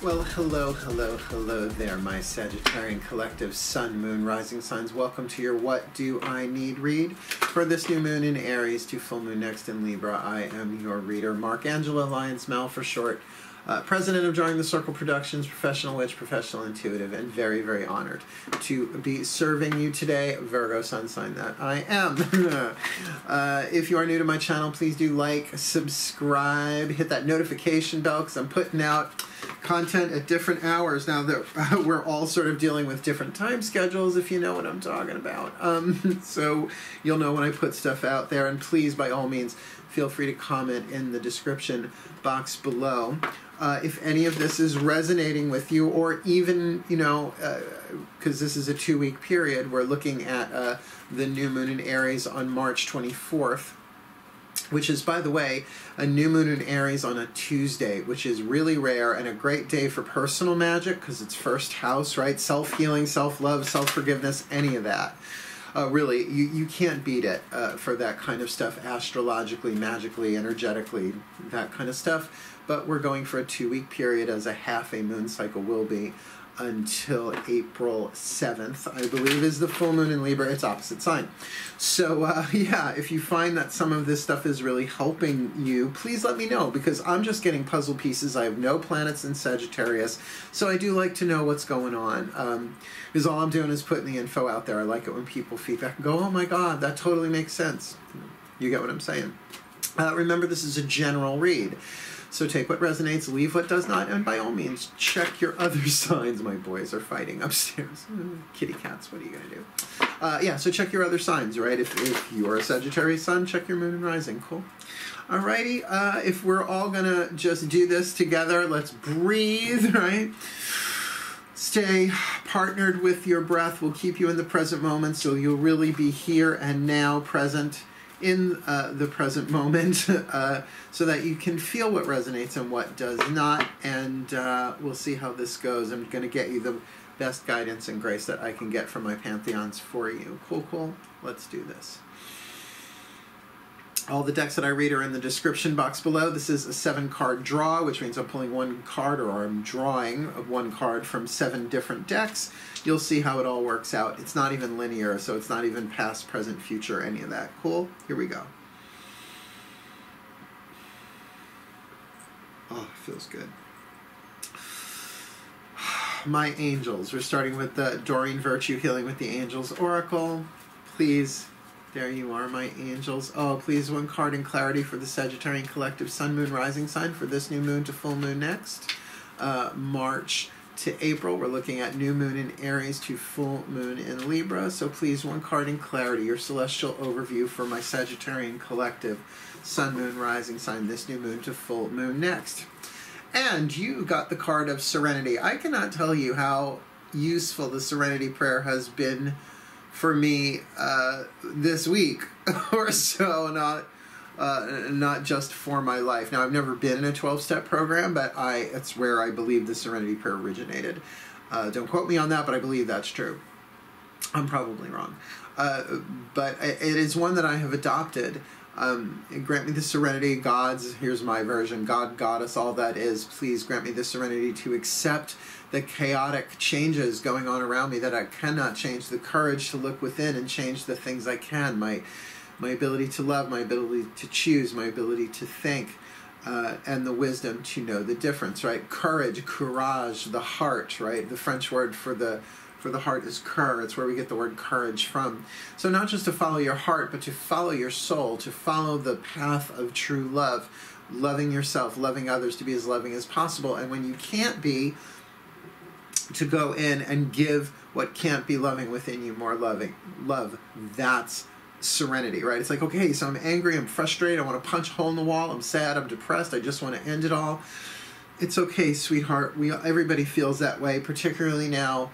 Well, hello there, my Sagittarian collective Sun, Moon, Rising signs. Welcome to your What Do I Need read for this new moon in Aries to full moon next in Libra. I am your reader, Mark Angela, Lyons Mel for short, president of Drawing the Circle Productions, professional witch, professional intuitive, and very, very honored to be serving you today. Virgo sun sign that I am. If you are new to my channel, please do like, subscribe, hit that notification bell because I'm putting out content at different hours now that we're all sort of dealing with different time schedules, if you know what I'm talking about. So you'll know when I put stuff out there, and please, by all means, feel free to comment in the description box below. If any of this is resonating with you, or even, you know, because this is a 2-week period, we're looking at the new moon in Aries on March 24th. Which is, by the way, a new moon in Aries on a Tuesday, which is really rare and a great day for personal magic because it's first house, right? Self-healing, self-love, self-forgiveness, any of that. Really, you can't beat it for that kind of stuff, astrologically, magically, energetically, that kind of stuff. But we're going for a 2-week period, as a half a moon cycle will be, until April 7th, I believe, is the full moon in Libra. It's opposite sign. So, yeah, if you find that some of this stuff is really helping you, please let me know, because I'm just getting puzzle pieces. I have no planets in Sagittarius, so I do like to know what's going on, because all I'm doing is putting the info out there. I like it when people feedback and go, oh my God, that totally makes sense. You get what I'm saying? Remember, this is a general read. So take what resonates, leave what does not, and by all means, check your other signs. My boys are fighting upstairs. Kitty cats, what are you going to do? Yeah, so check your other signs, right? If you are a Sagittarius Sun, check your moon and rising. Cool. Alrighty, if we're all going to just do this together, let's breathe, right? Stay partnered with your breath. Will keep you in the present moment, so you'll really be here and now, present in the present moment, so that you can feel what resonates and what does not, and we'll see how this goes. I'm going to get you the best guidance and grace that I can get from my pantheons for you. Cool, cool. Let's do this. All the decks that I read are in the description box below. This is a 7-card draw, which means I'm pulling one card, or I'm drawing one card from 7 different decks. You'll see how it all works out. It's not even linear, so it's not even past, present, future, any of that. Cool? Here we go. Oh, it feels good. My angels. We're starting with the Doreen Virtue Healing with the Angels Oracle. Please. There you are, my angels. Oh, please, one card in clarity for the Sagittarian collective Sun, Moon, Rising sign for this new moon to full moon next. March to April, we're looking at new moon in Aries to full moon in Libra. So please, one card in clarity, your celestial overview for my Sagittarian collective Sun, Moon, Rising sign, this new moon to full moon next. And you got the card of Serenity. I cannot tell you how useful the Serenity prayer has been for me this week or so, not just for my life. Now, I've never been in a 12-step program, but it's where I believe the Serenity prayer originated. Don't quote me on that, but I believe that's true. I'm probably wrong. But it is one that I have adopted. Grant me the serenity, gods, here's my version, God, Goddess, all that is, please grant me the serenity to accept the chaotic changes going on around me that I cannot change, the courage to look within and change the things I can, my ability to love, my ability to choose, my ability to think, and the wisdom to know the difference, right? Courage, courage, the heart, right? The French word for the heart is cœur. It's where we get the word courage from. So not just to follow your heart, but to follow your soul, to follow the path of true love, loving yourself, loving others, to be as loving as possible. And when you can't be, to go in and give what can't be loving within you more love. That's serenity, right? It's like, okay, so I'm angry, I'm frustrated, I want to punch a hole in the wall, I'm sad, I'm depressed, I just want to end it all. It's okay, sweetheart. Everybody feels that way, particularly now,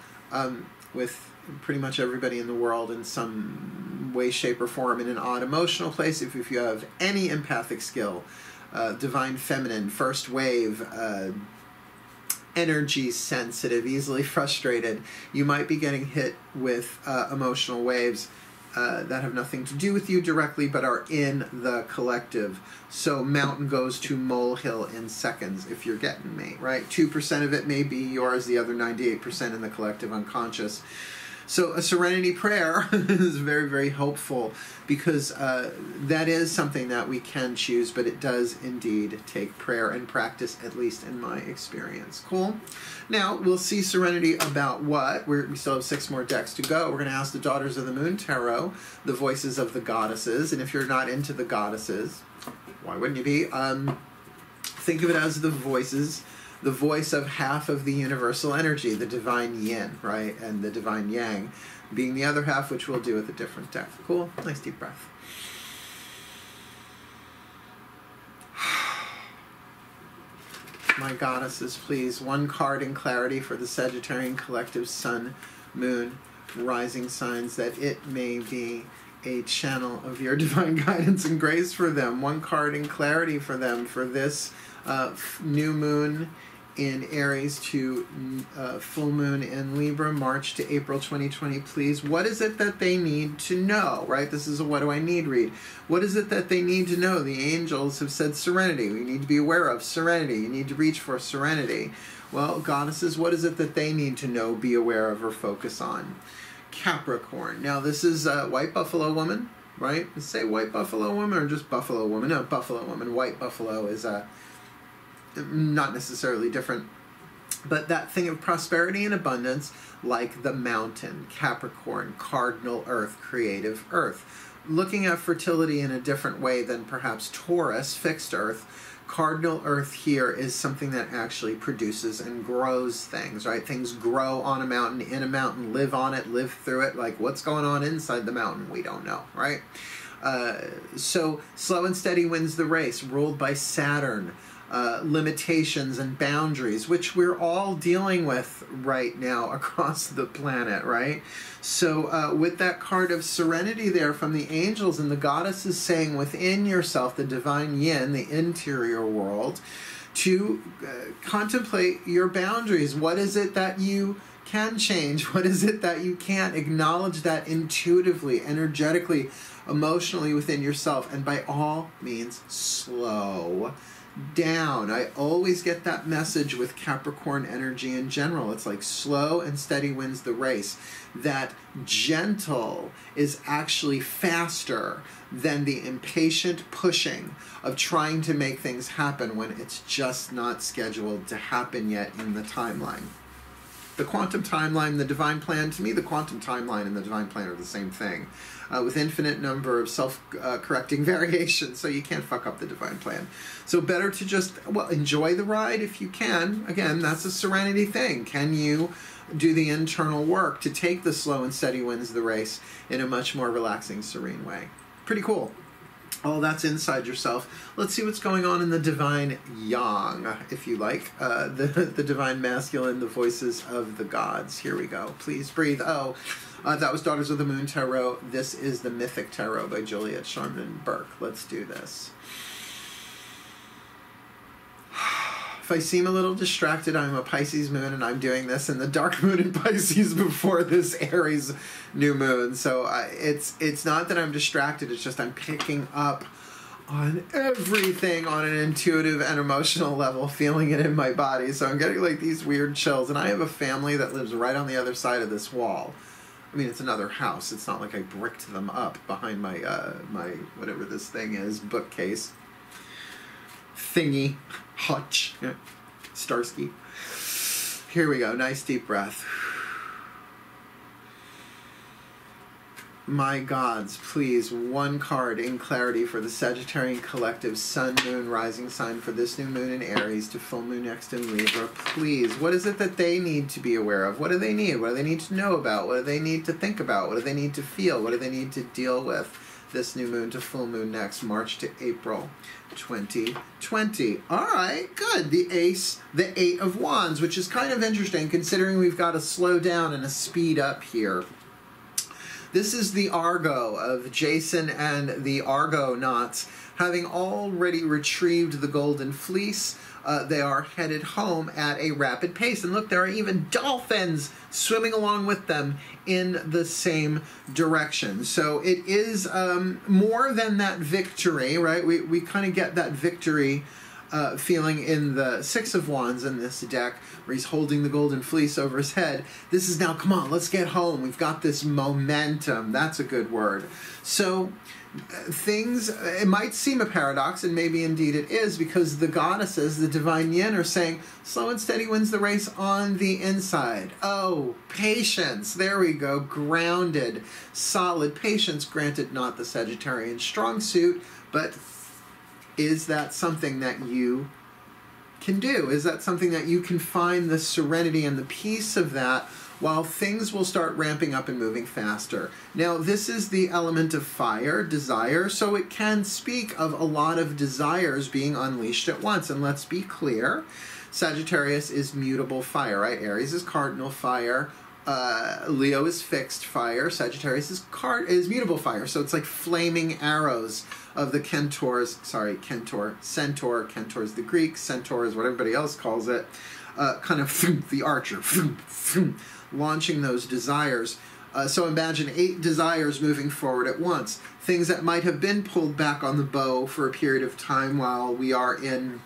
with pretty much everybody in the world in some way, shape, or form in an odd emotional place. If you have any empathic skill, divine feminine, first wave, energy sensitive, easily frustrated, you might be getting hit with emotional waves that have nothing to do with you directly, but are in the collective. So mountain goes to molehill in seconds, if you're getting me, right? 2% of it may be yours, the other 98% in the collective unconscious. So a serenity prayer is very, very helpful, because that is something that we can choose, but it does indeed take prayer and practice, at least in my experience. Cool? Now, we'll see Serenity about what? We still have 6 more decks to go. We're going to ask the Daughters of the Moon Tarot, the voices of the goddesses. And if you're not into the goddesses, why wouldn't you be? Think of it as the voices. The voice of half of the universal energy, the divine yin, right? And the divine yang being the other half, which we'll do with a different deck. Cool? Nice deep breath. My goddesses, please, 1 card in clarity for the Sagittarian collective Sun, Moon, Rising signs, that it may be a channel of your divine guidance and grace for them. 1 card in clarity for them for this new moon in Aries to full moon in Libra, March to April 2020, please. What is it that they need to know, right? This is a what do I need read. What is it that they need to know? The angels have said serenity. We need to be aware of serenity. You need to reach for serenity. Well, goddesses, what is it that they need to know, be aware of, or focus on? Capricorn. Now, this is White Buffalo Woman, right? Say White Buffalo Woman or just Buffalo Woman? No, Buffalo Woman. White Buffalo is not necessarily different, but that thing of prosperity and abundance, like the mountain, Capricorn, cardinal earth, creative earth. Looking at fertility in a different way than perhaps Taurus, fixed earth, cardinal earth here is something that actually produces and grows things, right? Things grow on a mountain, in a mountain, live on it, live through it. Like, what's going on inside the mountain? We don't know, right? So slow and steady wins the race, ruled by Saturn. Limitations and boundaries, which we're all dealing with right now across the planet, right? So with that card of serenity there from the angels and the goddesses saying within yourself, the divine yin, the interior world, to contemplate your boundaries. What is it that you can change? What is it that you can't? Acknowledge that intuitively, energetically, emotionally within yourself, and by all means, slow down. I always get that message with Capricorn energy in general. It's like slow and steady wins the race. That gentle is actually faster than the impatient pushing of trying to make things happen when it's just not scheduled to happen yet in the timeline. The quantum timeline, the divine plan, to me the quantum timeline and the divine plan are the same thing, with infinite number of self-correcting variations, so you can't fuck up the divine plan. So better to just, well, enjoy the ride if you can. Again, that's a serenity thing. Can you do the internal work to take the slow and steady wins the race in a much more relaxing, serene way? Pretty cool. All that's inside yourself. Let's see what's going on in the divine yang, if you like. The divine masculine, the voices of the gods. Here we go. Please breathe. Oh, that was Daughters of the Moon Tarot. This is the Mythic Tarot by Juliet Sharman Burke. Let's do this. If I seem a little distracted, I'm a Pisces moon and I'm doing this in the dark moon in Pisces before this Aries new moon. So it's not that I'm distracted, it's just I'm picking up on everything on an intuitive and emotional level, feeling it in my body. So I'm getting like these weird chills. And I have a family that lives right on the other side of this wall. I mean, it's another house. It's not like I bricked them up behind my, my whatever this thing is, bookcase. Thingy, hutch, yeah. Starsky. Here we go, nice deep breath. My gods, please, 1 card in clarity for the Sagittarian collective Sun, Moon, Rising sign for this new moon in Aries to full moon next in Libra. Please, what is it that they need to be aware of? What do they need? What do they need to know about? What do they need to think about? What do they need to feel? What do they need to deal with? This new moon to full moon next, March to April 2020. All right, good. The Ace, the 8 of Wands, which is kind of interesting considering we've got a slow down and a speed up here. This is the Argo of Jason and the Argonauts. Having already retrieved the golden fleece, they are headed home at a rapid pace. And look, there are even dolphins swimming along with them in the same direction. So it is more than that victory, right? We kind of get that victory feeling in the Six of Wands in this deck, where he's holding the golden fleece over his head. This is now, come on, let's get home. We've got this momentum. That's a good word. So things, it might seem a paradox, and maybe indeed it is, because the goddesses, the divine yin, are saying slow and steady wins the race on the inside. Oh, patience. There we go. Grounded, solid patience. Granted, not the Sagittarian strong suit, but is that something that you can do? Is that something that you can find the serenity and the peace of that, while things will start ramping up and moving faster? Now, this is the element of fire, desire, so it can speak of a lot of desires being unleashed at once. And let's be clear, Sagittarius is mutable fire, right? Aries is cardinal fire. Leo is fixed fire. Sagittarius is mutable fire. So it's like flaming arrows of the centaurs. Sorry, centaur. Centaur is the Greek. Centaur is what everybody else calls it. Kind of the archer. Launching those desires. So imagine 8 desires moving forward at once. Things that might have been pulled back on the bow for a period of time while we are in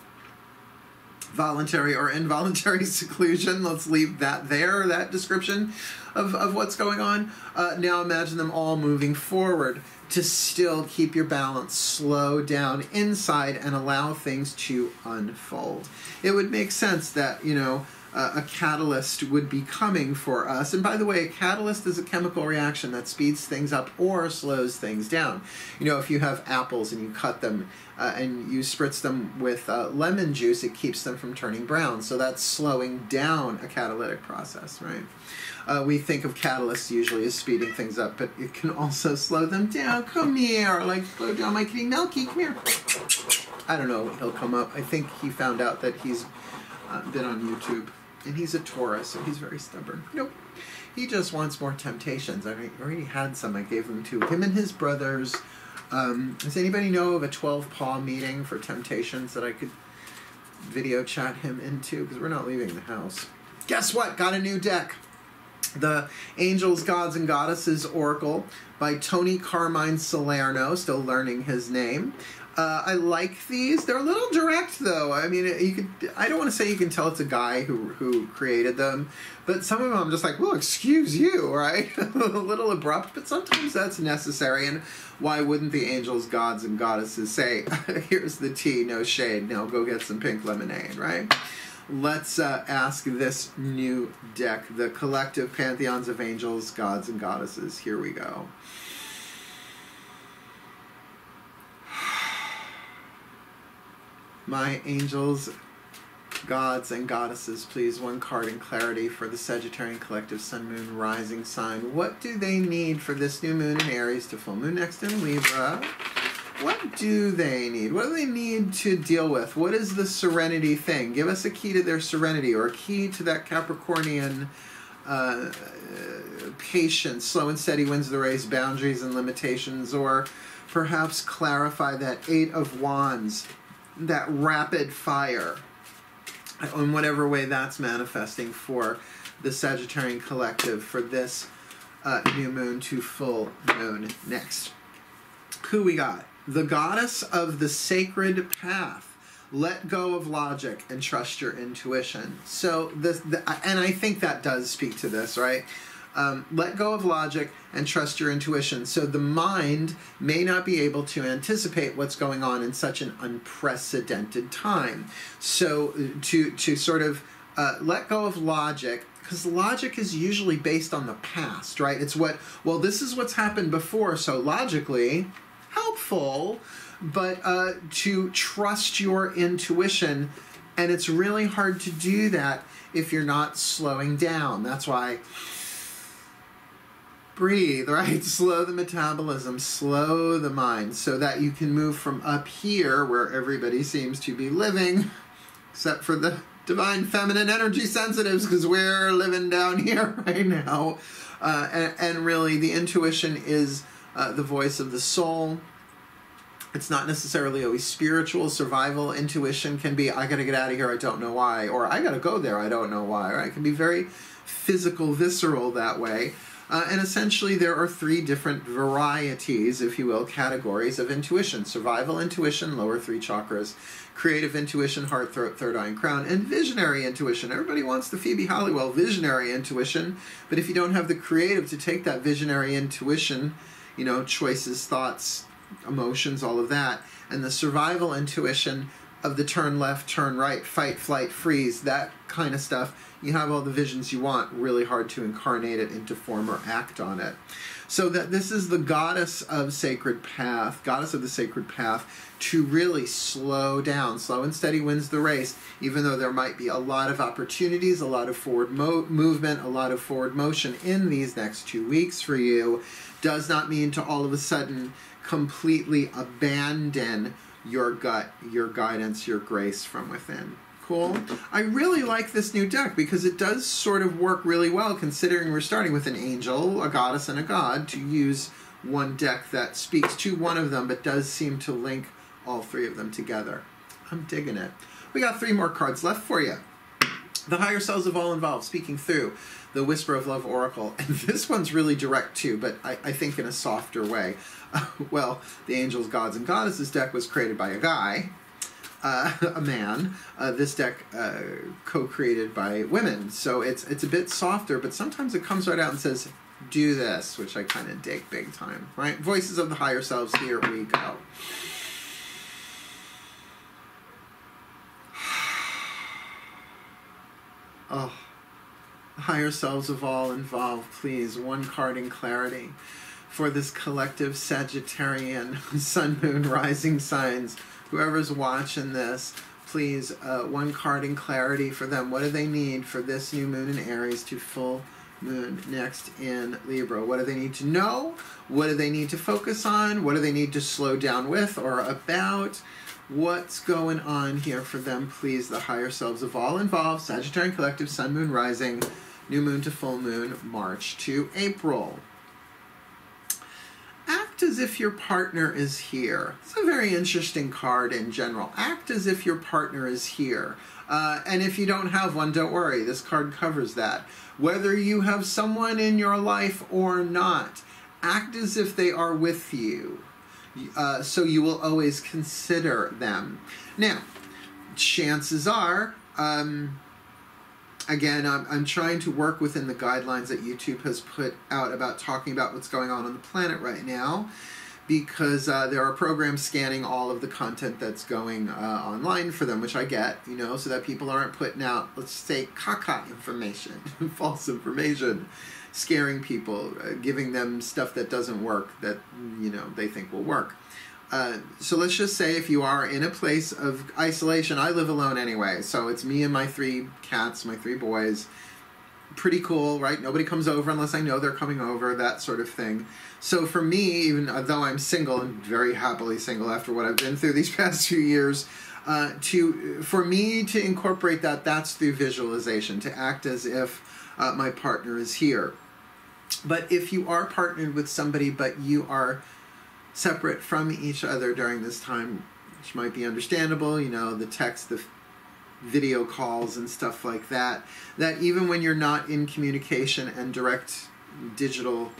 voluntary or involuntary seclusion. Let's leave that there, that description of what's going on. Now imagine them all moving forward to still keep your balance, slow down inside, and allow things to unfold. It would make sense that, you know, a catalyst would be coming for us. And by the way, a catalyst is a chemical reaction that speeds things up or slows things down. You know, if you have apples and you cut them and you spritz them with lemon juice, it keeps them from turning brown. So that's slowing down a catalytic process, right? We think of catalysts usually as speeding things up, but it can also slow them down. Come here, like slow down my kitty Milky, come here. I don't know, he'll come up. I think he found out that he's been on YouTube. And he's a Taurus, so he's very stubborn. Nope. He just wants more temptations. I already had some. I gave them to him and his brothers. Does anybody know of a 12-paw meeting for temptations that I could video chat him into? Because we're not leaving the house. Guess what? Got a new deck. The Angels, Gods, and Goddesses Oracle by Tony Carmine Salerno. Still learning his name. I like these. They're a little direct, though. I mean, I don't want to say you can tell it's a guy who created them, but some of them I'm just like, well, excuse you, right? A little abrupt, but sometimes that's necessary. And why wouldn't the angels, gods, and goddesses say, here's the tea, no shade, now go get some pink lemonade, right? Let's ask this new deck, the collective pantheons of angels, gods, and goddesses. Here we go. My angels, gods, and goddesses, please, one card in clarity for the Sagittarian collective sun, moon, rising sign. What do they need for this new moon in Aries to full moon next in Libra? What do they need? What do they need to deal with? What is the serenity thing? Give us a key to their serenity, or a key to that Capricornian patience, slow and steady wins the race, boundaries and limitations, or perhaps clarify that 8 of Wands, that rapid fire, in whatever way that's manifesting for the Sagittarian collective for this new moon to full moon next. Who we got? The goddess of the sacred path. Let go of logic and trust your intuition. So and I think that does speak to this, right? Let go of logic and trust your intuition. So the mind may not be able to anticipate what's going on in such an unprecedented time. So to sort of let go of logic, because logic is usually based on the past, right? It's well, this is what's happened before, so logically helpful, but to trust your intuition, and it's really hard to do that if you're not slowing down. That's why breathe, right? Slow the metabolism, slow the mind, so that you can move from up here, where everybody seems to be living, except for the divine feminine energy sensitives, because we're living down here right now, And really, the intuition is the voice of the soul. It's not necessarily always spiritual. Survival intuition can be, I gotta get out of here, I don't know why, or I gotta go there, I don't know why, right? It can be very physical, visceral that way. And essentially there are three different varieties, if you will, categories of intuition. Survival intuition, lower three chakras. Creative intuition, heart, throat, third eye, and crown. And visionary intuition. Everybody wants the Phoebe Halliwell visionary intuition, but if you don't have the creative to take that visionary intuition, you know, choices, thoughts, emotions, all of that, and the survival intuition of the turn left, turn right, fight, flight, freeze, that kind of stuff, you have all the visions you want, really hard to incarnate it into form or act on it. So that this is the goddess of sacred path, goddess of the sacred path, to really slow down. Slow and steady wins the race, even though there might be a lot of opportunities, a lot of forward movement, a lot of forward motion in these next 2 weeks for you, does not mean to all of a sudden completely abandon your gut, your guidance, your grace from within. Cool. I really like this new deck because it does sort of work really well, considering we're starting with an angel, a goddess, and a god, to use one deck that speaks to one of them but does seem to link all three of them together. I'm digging it. We got 3 more cards left for you. The higher selves of all involved, speaking through the Whisper of Love Oracle. And this one's really direct too, but I think in a softer way. Well, the Angels, Gods, and Goddesses deck was created by a guy, a man. This deck co-created by women. So it's a bit softer, but sometimes it comes right out and says, do this, which I kind of dig big time, right? Voices of the higher selves, here we go. Oh, higher selves of all involved, please, one card in clarity for this collective Sagittarian Sun, Moon, Rising signs. Whoever's watching this, please, one card in clarity for them. What do they need for this new moon in Aries to full moon next in Libra? What do they need to know? What do they need to focus on? What do they need to slow down with or about? What's going on here for them, please, the higher selves of all involved, Sagittarian Collective, Sun, Moon, Rising, new moon to full moon, March to April. Act as if your partner is here. It's a very interesting card in general. Act as if your partner is here. And if you don't have one, don't worry. This card covers that. Whether you have someone in your life or not, act as if they are with you. So you will always consider them. Now, chances are, again, I'm trying to work within the guidelines that YouTube has put out about talking about what's going on the planet right now, because there are programs scanning all of the content that's going online for them, which I get, you know, so that people aren't putting out, let's say, caca information, false information, scaring people, giving them stuff that doesn't work that, you know, they think will work. So let's just say if you are in a place of isolation, I live alone anyway, so it's me and my 3 cats, my 3 boys. Pretty cool, right? Nobody comes over unless I know they're coming over, that sort of thing. So for me, even though I'm single and very happily single after what I've been through these past few years, for me to incorporate that, that's through visualization, to act as if my partner is here. But if you are partnered with somebody but you are separate from each other during this time, which might be understandable, you know, the text, the video calls and stuff like that, that even when you're not in communication and direct digital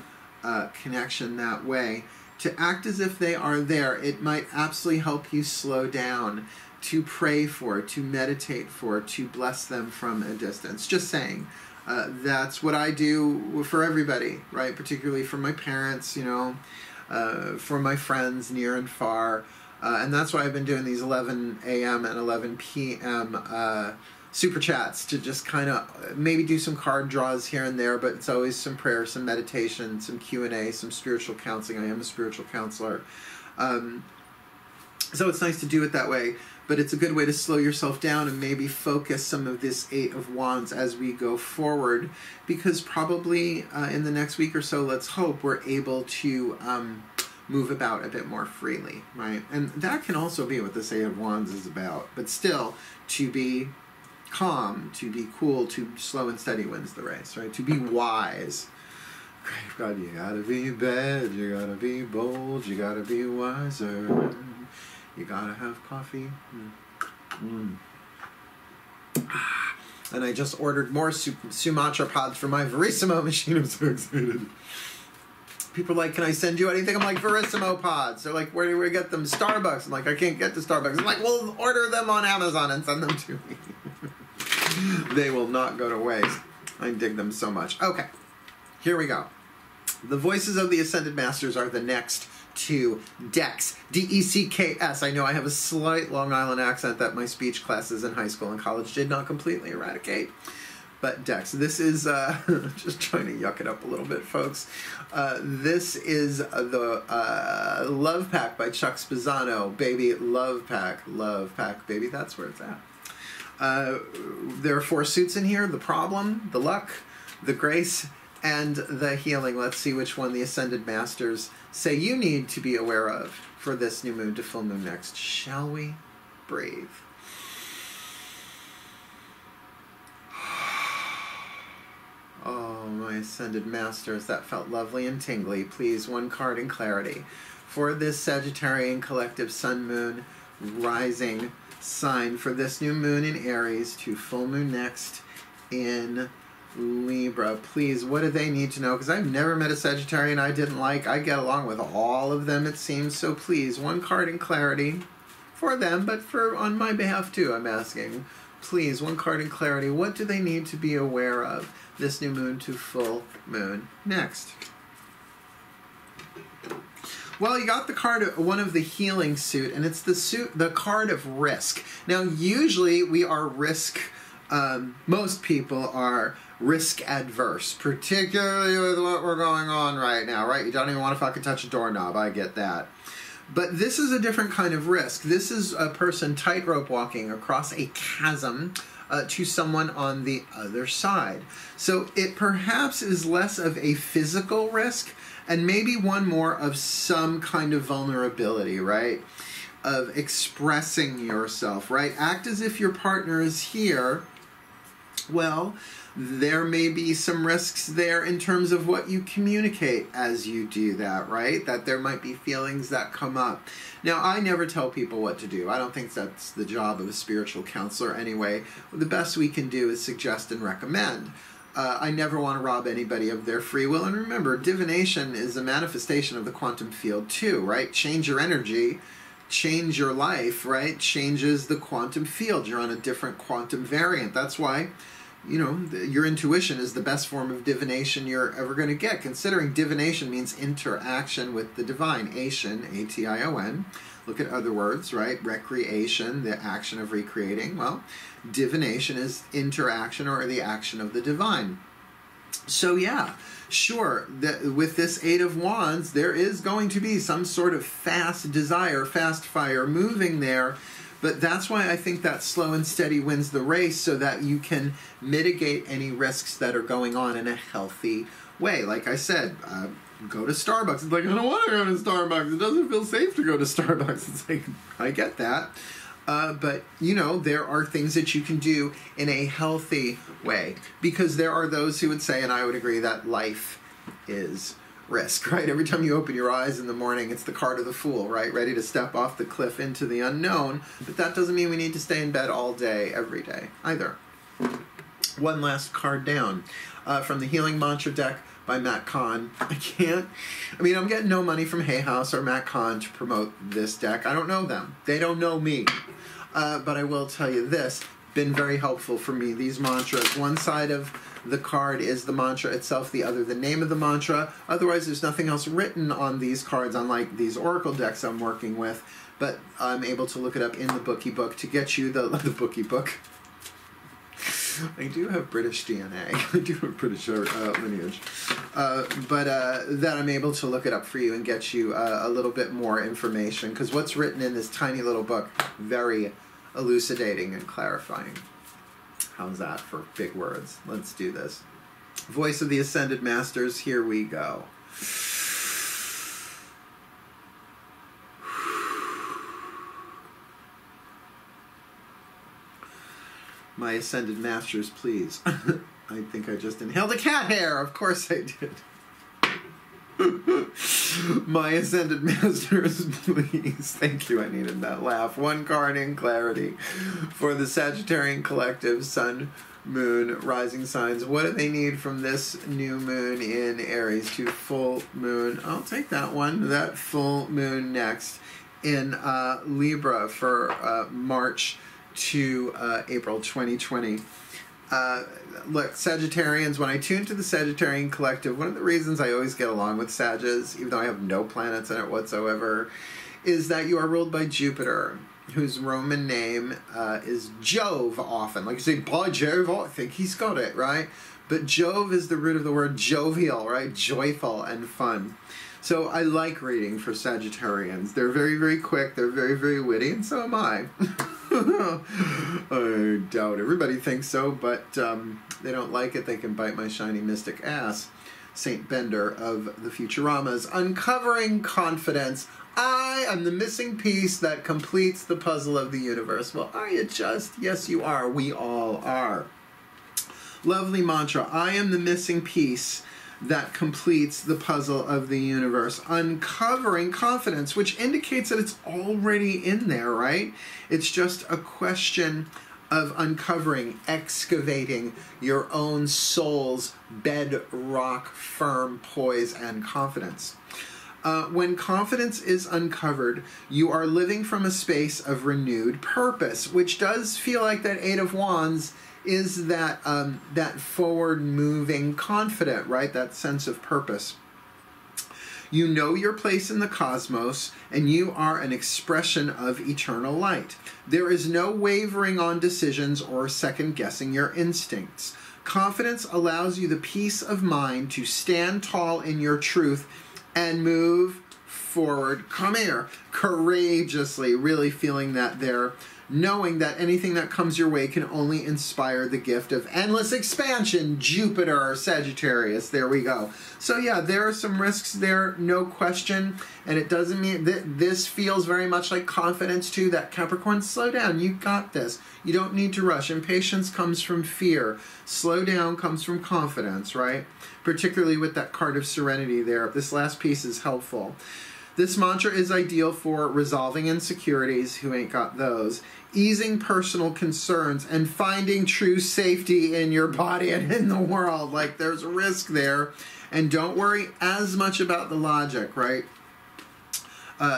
connection that way, to act as if they are there, it might absolutely help you slow down, to pray for, to meditate for, to bless them from a distance. Just saying. That's what I do for everybody, right? Particularly for my parents, you know, for my friends near and far. And that's why I've been doing these 11 a.m. and 11 p.m. Super chats, to just kind of maybe do some card draws here and there, but it's always some prayer, some meditation, some Q&A, some spiritual counseling. I am a spiritual counselor. So it's nice to do it that way. But it's a good way to slow yourself down and maybe focus some of this 8 of Wands as we go forward, because probably in the next week or so, let's hope, we're able to move about a bit more freely, right? And that can also be what this 8 of Wands is about. But still, to be calm, to be cool, to slow and steady wins the race, right? To be wise. Grave God, you gotta be bad, you gotta be bold, you gotta be wiser, you gotta have coffee. And I just ordered more Sumatra pods for my Verissimo machine. I'm so excited. People are like, can I send you anything? I'm like, Verissimo pods. They're like, where do we get them? Starbucks. I'm like, I can't get to Starbucks. I'm like, well, order them on Amazon and send them to me. They will not go to waste. I dig them so much. Okay, here we go. The voices of the Ascended Masters are the next two decks. D-E-C-K-S. I know I have a slight Long Island accent that my speech classes in high school and college did not completely eradicate. But decks. This is, just trying to yuck it up a little bit, folks. This is the Love Pack by Chuck Spezzano. Baby, Love Pack, baby. That's where it's at. There are 4 suits in here. The Problem, the Luck, the Grace, and the Healing. Let's see which one the Ascended Masters say you need to be aware of for this new moon to full moon next. Shall we breathe? Oh, my Ascended Masters, that felt lovely and tingly. Please, one card in clarity. For this Sagittarian collective Sun, Moon, Rising sign, for this new moon in Aries to full moon next in Libra. Please, what do they need to know? Because I've never met a Sagittarian I didn't like. I get along with all of them, it seems. So please, one card in clarity for them, but for on my behalf too, I'm asking. Please, one card in clarity. What do they need to be aware of this new moon to full moon next? Well, you got the card of one of the Healing suit, and it's the card of risk. Now, usually we are risk, most people are risk adverse, particularly with what we're going on right now, right? You don't even want to fucking touch a doorknob, I get that. But this is a different kind of risk. This is a person tightrope walking across a chasm to someone on the other side. So it perhaps is less of a physical risk and maybe one more of some kind of vulnerability, right? Of expressing yourself, right? Act as if your partner is here. Well, there may be some risks there in terms of what you communicate as you do that, right? That there might be feelings that come up. Now, I never tell people what to do. I don't think that's the job of a spiritual counselor anyway. The best we can do is suggest and recommend. I never want to rob anybody of their free will. And remember, divination is a manifestation of the quantum field too, right? Change your energy, change your life, right? Changes the quantum field. You're on a different quantum variant. That's why, you know, your intuition is the best form of divination you're ever going to get, considering divination means interaction with the divine. Ation, A-T-I-O-N. Look at other words, right? Recreation, the action of recreating. Well, divination is interaction or the action of the divine. So yeah, sure, with this 8 of Wands, there is going to be some sort of fast desire, fast fire moving there. But that's why I think that slow and steady wins the race, so that you can mitigate any risks that are going on in a healthy way. Like I said, go to Starbucks. It's like, I don't want to go to Starbucks. It doesn't feel safe to go to Starbucks. It's like, I get that. But, you know, there are things that you can do in a healthy way. Because there are those who would say, and I would agree, that life is risk, right? Every time you open your eyes in the morning, it's the card of the Fool, right? Ready to step off the cliff into the unknown. But that doesn't mean we need to stay in bed all day, every day, either. One last card down from the Healing Mantra deck by Matt Kahn. I'm getting no money from Hay House or Matt Kahn to promote this deck. I don't know them. They don't know me. But I will tell you this, been very helpful for me. These mantras, one side of the card is the mantra itself, the other the name of the mantra. Otherwise, there's nothing else written on these cards, unlike these oracle decks I'm working with. But I'm able to look it up in the bookie book to get you the bookie book. I do have British DNA. I do have British lineage. But that I'm able to look it up for you and get you a little bit more information. Because what's written in this tiny little book, very elucidating and clarifying. How's that for big words? Let's do this. Voice of the Ascended Masters, here we go. My Ascended Masters, please. I think I just inhaled a cat hair. Of course I did. My Ascended Masters, please. Thank you, I needed that laugh. One card in clarity for the Sagittarian Collective, Sun, Moon, Rising signs. What do they need from this new moon in Aries to full moon? I'll take that one. That full moon next in Libra for March to April 2020. Look, Sagittarians, when I tune to the Sagittarian Collective, one of the reasons I always get along with Sagittarius, even though I have no planets in it whatsoever, is that you are ruled by Jupiter, whose Roman name is Jove often. Like you say, by Jove, I think he's got it, right? But Jove is the root of the word jovial, right? Joyful and fun. So I like reading for Sagittarians. They're very, very quick, they're very, very witty, and so am I. I doubt everybody thinks so, but they don't like it, they can bite my shiny mystic ass. Saint Bender of the Futuramas. Uncovering confidence. I am the missing piece that completes the puzzle of the universe. Well, are you just? Yes, you are. We all are. Lovely mantra. I am the missing piece that completes the puzzle of the universe. Uncovering confidence, which indicates that it's already in there, right? It's just a question of uncovering, excavating your own soul's bedrock, firm poise and confidence. When confidence is uncovered, you are living from a space of renewed purpose, which does feel like that Eight of Wands is that that forward-moving confident, right? That sense of purpose. You know your place in the cosmos, and you are an expression of eternal light. There is no wavering on decisions or second-guessing your instincts. Confidence allows you the peace of mind to stand tall in your truth and move forward. Come here, courageously, really feeling that there, knowing that anything that comes your way can only inspire the gift of endless expansion. Jupiter, Sagittarius, there we go. So yeah, there are some risks there, no question, and it doesn't mean that this feels very much like confidence too, that Capricorn, slow down, you got this. You don't need to rush. Impatience comes from fear. Slow down comes from confidence, right? Particularly with that card of Serenity there. This last piece is helpful. This mantra is ideal for resolving insecurities, who ain't got those, easing personal concerns, and finding true safety in your body and in the world. Like, there's risk there. And don't worry as much about the logic, right?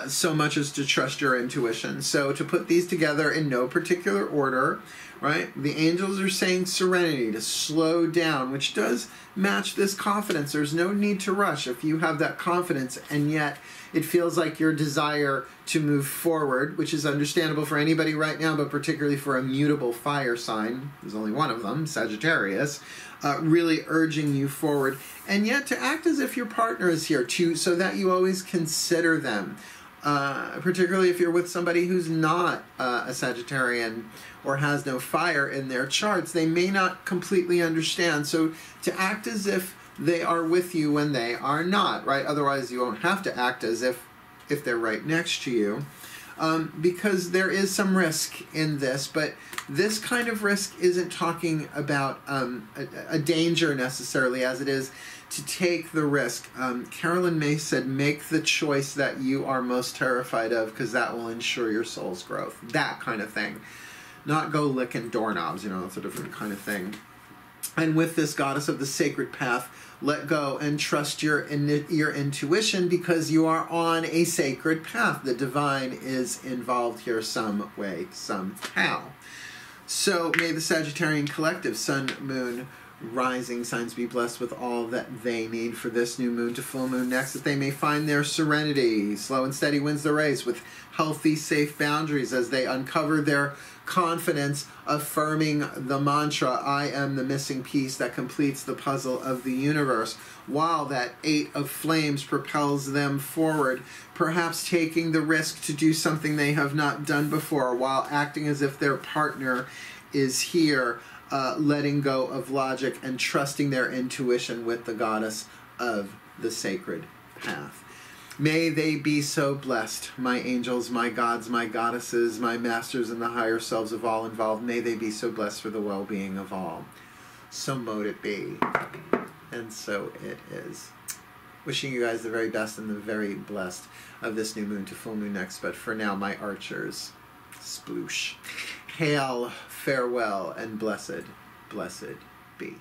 So much as to trust your intuition. So to put these together in no particular order, right? The angels are saying serenity, to slow down, which does match this confidence. There's no need to rush if you have that confidence, and yet it feels like your desire to move forward, which is understandable for anybody right now, but particularly for a mutable fire sign, there's only one of them, Sagittarius, really urging you forward, and yet to act as if your partner is here too, so that you always consider them, particularly if you're with somebody who's not a Sagittarian or has no fire in their charts. They may not completely understand, so to act as if they are with you when they are not, right? Otherwise you won't have to act as if they're right next to you, because there is some risk in this, but this kind of risk isn't talking about a danger necessarily, as it is to take the risk. Carolyn May said, make the choice that you are most terrified of, because that will ensure your soul's growth. That kind of thing. Not go licking doorknobs, you know, that's a different kind of thing. And with this goddess of the sacred path, let go and trust your intuition, because you are on a sacred path. The divine is involved here some way, somehow. So may the Sagittarian Collective, Sun, Moon, Rising signs be blessed with all that they need for this new moon to full moon next, that they may find their serenity. Slow and steady wins the race, with healthy, safe boundaries as they uncover their confidence, affirming the mantra, I am the missing piece that completes the puzzle of the universe, while that Eight of Flames propels them forward, perhaps taking the risk to do something they have not done before, while acting as if their partner is here, letting go of logic and trusting their intuition with the goddess of the sacred path. May they be so blessed, my angels, my gods, my goddesses, my masters, and the higher selves of all involved. May they be so blessed for the well-being of all. So mote it be, and so it is. Wishing you guys the very best and the very blessed of this new moon to full moon next. But for now, my archers, sploosh. Hail, farewell, and blessed, blessed be.